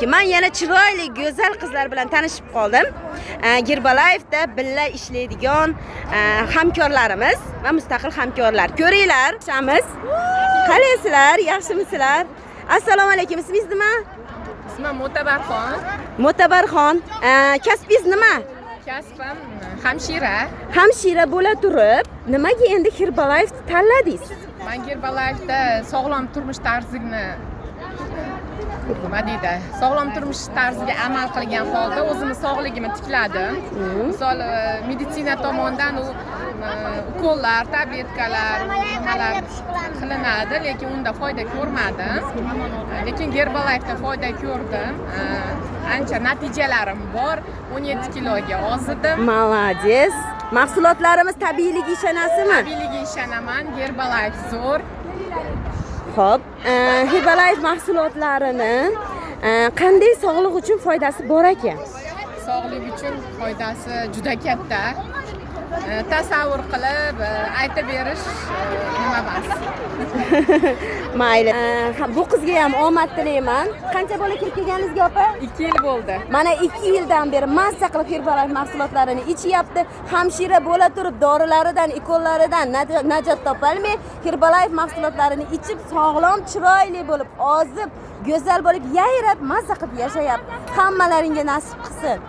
Men yana chiroyli, go'zal qizlar bilan tanishib qoldim. Gerbalayevda billa ishlaydigan hamkorlarimiz va mustaqil hamkorlar. Ko'ringlar, ishamiz. Qalaysizlar, yaxshimisizlar? Assalomu alaykum. Ismingiz nima? Ismim Mo'tabarxon. Mo'tabarxon. Kasbingiz nima? Kasbim hamshira. Hamshira bo'la turib, nimaga endi Gerbalayevni tanladingiz? Men Gerbalayevda sog'lom turmush tarzini sog'lom turmush tarziga amal qilgan holda o'zimni sog'ligimni tikladim. Misol meditsina tomonidan ukollar, tabletkalar, nimalar qilinadi, lekin unda foyda ko'rmadim. Lekin Gerbalayevda foyda ko'rdim. Ancha natijalarim bor. 17 kiloga ozdim. Молодец. Mahsulotlarimiz tabiiyligiga ishonasizmi? Tabiiyligiga ishonaman. Gerbalayev zo'r. Xo'p, Gerbalayev mahsulotlarini qanday sog'liq uchun foydasi bor ekan? Sog'liq uchun foydasi juda katta. Tasavvur qilib aytib berish nima emas. Mayli. Bu qizga ham omad tilayman. Qancha bola kirib kelganingizga opa? 2 yil bo'ldi. Mana 2 yildan beri mazza qilib Gerbalayev mahsulotlarini ichyapti. Hamshira bo'la turib dorilaridan, ikollaridan najot topolmay, Gerbalayev mahsulotlarini ichib sog'lom, chiroyli bo'lib, ozib, go'zal bo'lib, yayrab, mazza qilib yashayapti. Hammalaringga nasib qilsin.